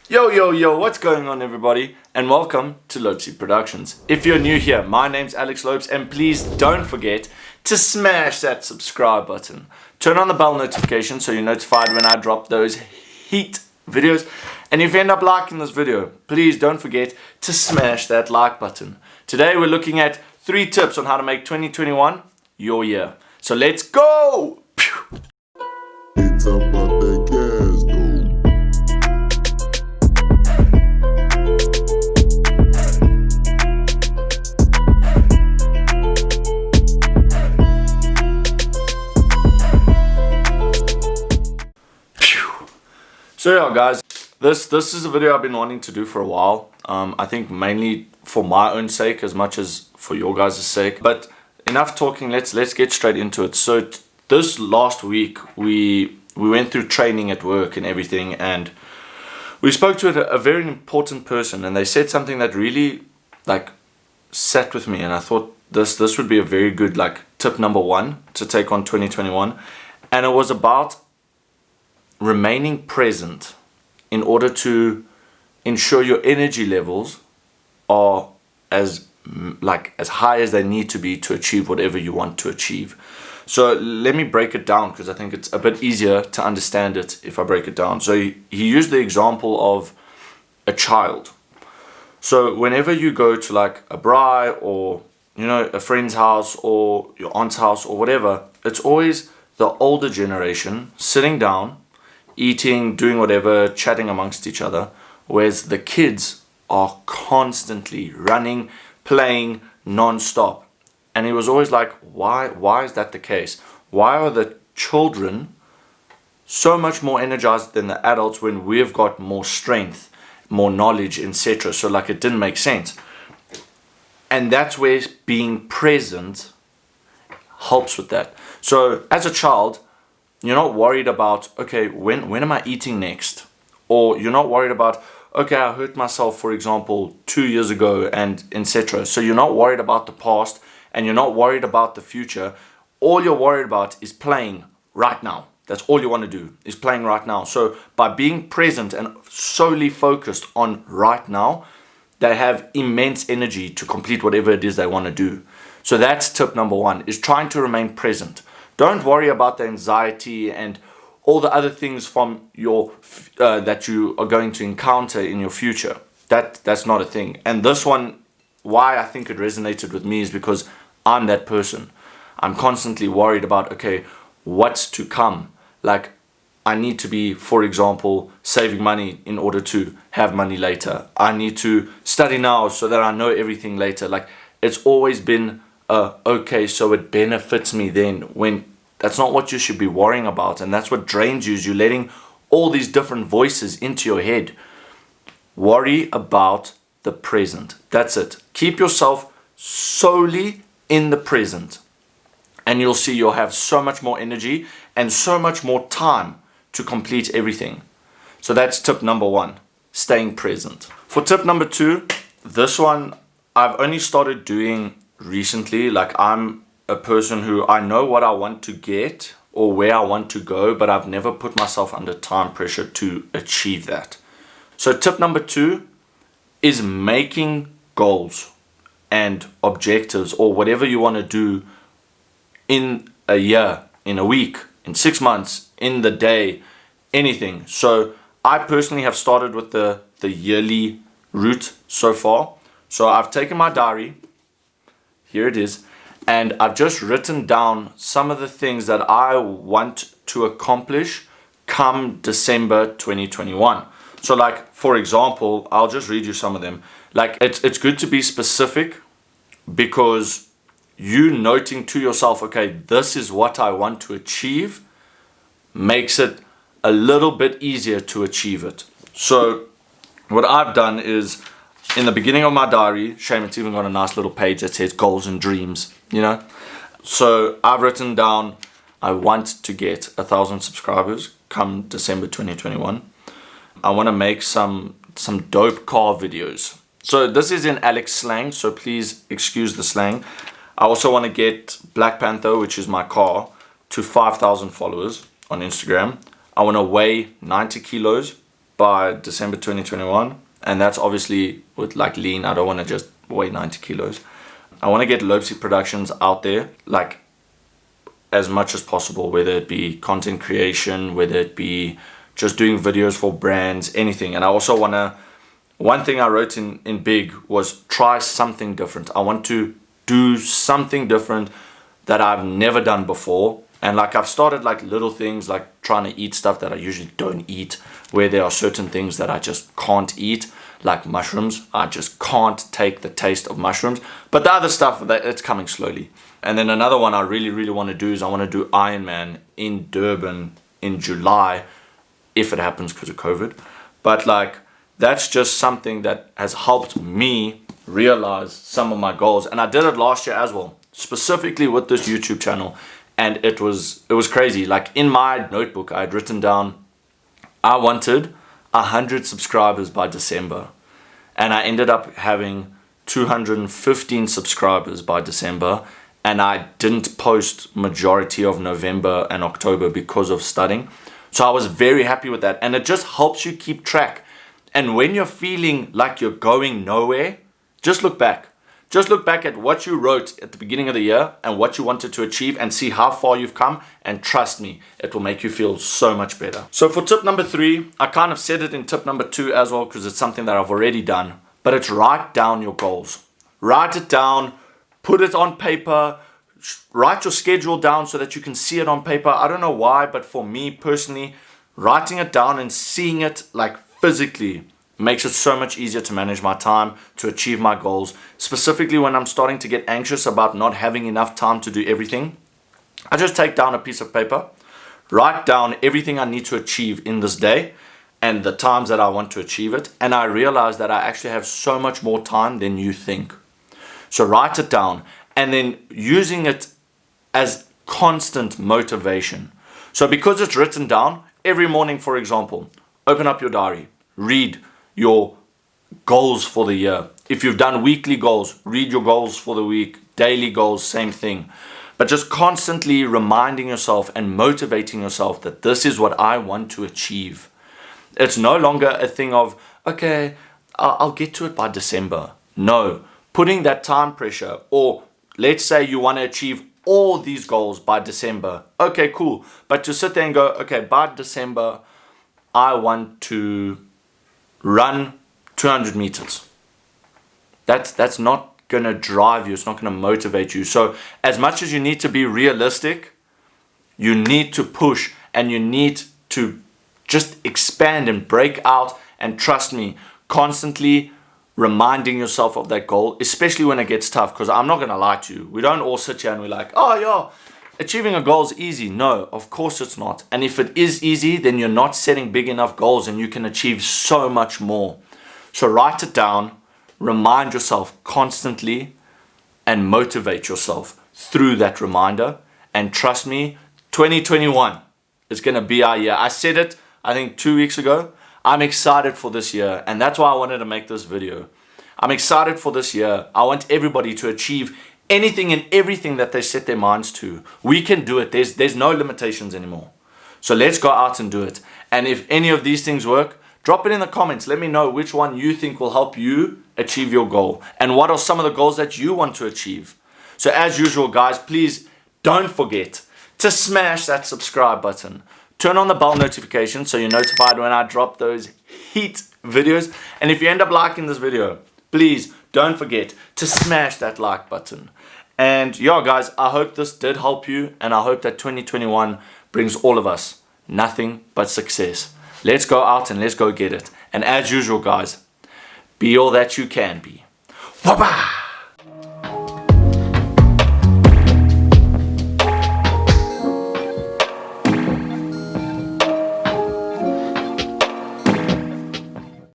Yo, what's going on everybody? And welcome to Lopesie Productions. If you're new here, my name's Alex Lopes and please don't forget to smash that subscribe button. Turn on the bell notification so you're notified when I drop those heat videos. And if you end up liking this video, please don't forget to smash that like button. Today we're looking at 3 tips on how to make 2021 your year. So let's go! Pew! It's about that gas, though. So yeah guys, this is a video I've been wanting to do for a while. I think mainly for my own sake as much as for your guys' sake. But enough talking, let's get straight into it. So this last week we went through training at work and everything, and we spoke to a very important person, and they said something that really sat with me, and I thought this would be a very good tip number 1 to take on 2021. And it was about remaining present in order to ensure your energy levels are as high as they need to be to achieve whatever you want to achieve. So let me break it down, because I think it's a bit easier to understand it if I break it down. So he used the example of a child. So whenever you go to a braai or a friend's house or your aunt's house or whatever, it's always the older generation sitting down, eating, doing whatever, chatting amongst each other, whereas the kids are constantly running, playing non-stop. And he was always like, why is that the case? Why are the children so much more energized than the adults when we've got more strength, more knowledge, etc.? So it didn't make sense. And that's where being present helps with that. So as a child, you're not worried about, okay, when am I eating next? Or you're not worried about, okay, I hurt myself, for example, 2 years ago, and etc. So you're not worried about the past, and you're not worried about the future. All you're worried about is playing right now. That's all you want to do, is playing right now. So by being present and solely focused on right now, they have immense energy to complete whatever it is they want to do. So that's tip number 1, is trying to remain present. Don't worry about the anxiety and all the other things from your that you are going to encounter in your future. That's not a thing. And this one, why I think it resonated with me, is because I'm that person. I'm constantly worried about, okay, what's to come? I need to be, for example, saving money in order to have money later. I need to study now so that I know everything later. It's always been okay, so it benefits me then, when that's not what you should be worrying about. And that's what drains you, is you're letting all these different voices into your head. Worry about the present. That's it. Keep yourself solely in the present, and you'll see you'll have so much more energy and so much more time to complete everything. So that's tip number 1, staying present. For tip number 2, this one I've only started doing recently. I'm a person who, I know what I want to get or where I want to go, but I've never put myself under time pressure to achieve that. So tip number 2 is making goals and objectives, or whatever you want to do in a year, in a week, in 6 months, in the day, anything. So I personally have started with the yearly route so far. So I've taken my diary, here it is, and I've just written down some of the things that I want to accomplish come December 2021. So for example, I'll just read you some of them. It's good to be specific, because you noting to yourself, okay, this is what I want to achieve, makes it a little bit easier to achieve it. So what I've done is, in the beginning of my diary, shame it's even got a nice little page that says goals and dreams, So I've written down, I want to get 1,000 subscribers come December 2021. I want to make some dope car videos. So this is in Alex slang, so please excuse the slang. I also want to get Black Panther, which is my car, to 5,000 followers on Instagram. I want to weigh 90 kilos by December 2021. And that's obviously with like lean. I don't want to just weigh 90 kilos. I want to get Lopesie Productions out there, like as much as possible, whether it be content creation, whether it be just doing videos for brands, anything. And I also want to, one thing I wrote in big was try something different. I want to do something different that I've never done before. And like I've started like little things, like trying to eat stuff that I usually don't eat, where there are certain things that I just can't eat, like mushrooms. I just can't take the taste of mushrooms. But the other stuff, that it's coming slowly. And then another one I really, really want to do is I want to do Ironman in Durban in July, if it happens because of COVID. But like, that's just something that has helped me realize some of my goals. And I did it last year as well, specifically with this YouTube channel. And it was crazy. Like in my notebook, I had written down, I wanted 100 subscribers by December. And I ended up having 215 subscribers by December. And I didn't post majority of November and October because of studying. So I was very happy with that. And it just helps you keep track. And when you're feeling like you're going nowhere, just look back. Just look back at what you wrote at the beginning of the year and what you wanted to achieve and see how far you've come. And trust me, it will make you feel so much better. So for tip number 3, I kind of said it in tip number 2 as well, because it's something that I've already done. But it's write down your goals. Write it down, put it on paper, write your schedule down so that you can see it on paper. I don't know why, but for me personally, writing it down and seeing it like physically makes it so much easier to manage my time, to achieve my goals, specifically when I'm starting to get anxious about not having enough time to do everything. I just take down a piece of paper, write down everything I need to achieve in this day and the times that I want to achieve it, and I realize that I actually have so much more time than you think. So write it down and then using it as constant motivation. So because it's written down, every morning, for example, open up your diary, read your goals for the year. If you've done weekly goals, read your goals for the week. Daily goals, same thing. But just constantly reminding yourself and motivating yourself that this is what I want to achieve. It's no longer a thing of, okay, I'll get to it by December. No, putting that time pressure, or let's say you want to achieve all these goals by December. Okay, cool. But to sit there and go, okay, by December, I want to run 200 meters. That's not going to drive you. It's not going to motivate you. So as much as you need to be realistic, you need to push and you need to just expand and break out. And trust me, constantly reminding yourself of that goal, especially when it gets tough. Because I'm not going to lie to you. We don't all sit here and we're like, oh yeah, achieving a goal is easy. No, of course it's not. And if it is easy, then you're not setting big enough goals and you can achieve so much more. So write it down, remind yourself constantly, and motivate yourself through that reminder. And trust me, 2021 is going to be our year. I said it, I think 2 weeks ago. I'm excited for this year. And that's why I wanted to make this video. I'm excited for this year. I want everybody to achieve anything and everything that they set their minds to. We can do it. There's no limitations anymore. So let's go out and do it. And if any of these things work, drop it in the comments. Let me know which one you think will help you achieve your goal. And what are some of the goals that you want to achieve. So as usual, guys, please don't forget to smash that subscribe button. Turn on the bell notification so you're notified when I drop those heat videos. And if you end up liking this video, please don't forget to smash that like button. And yeah, guys, I hope this did help you. And I hope that 2021 brings all of us nothing but success. Let's go out and let's go get it. And as usual, guys, be all that you can be. Wah-bah!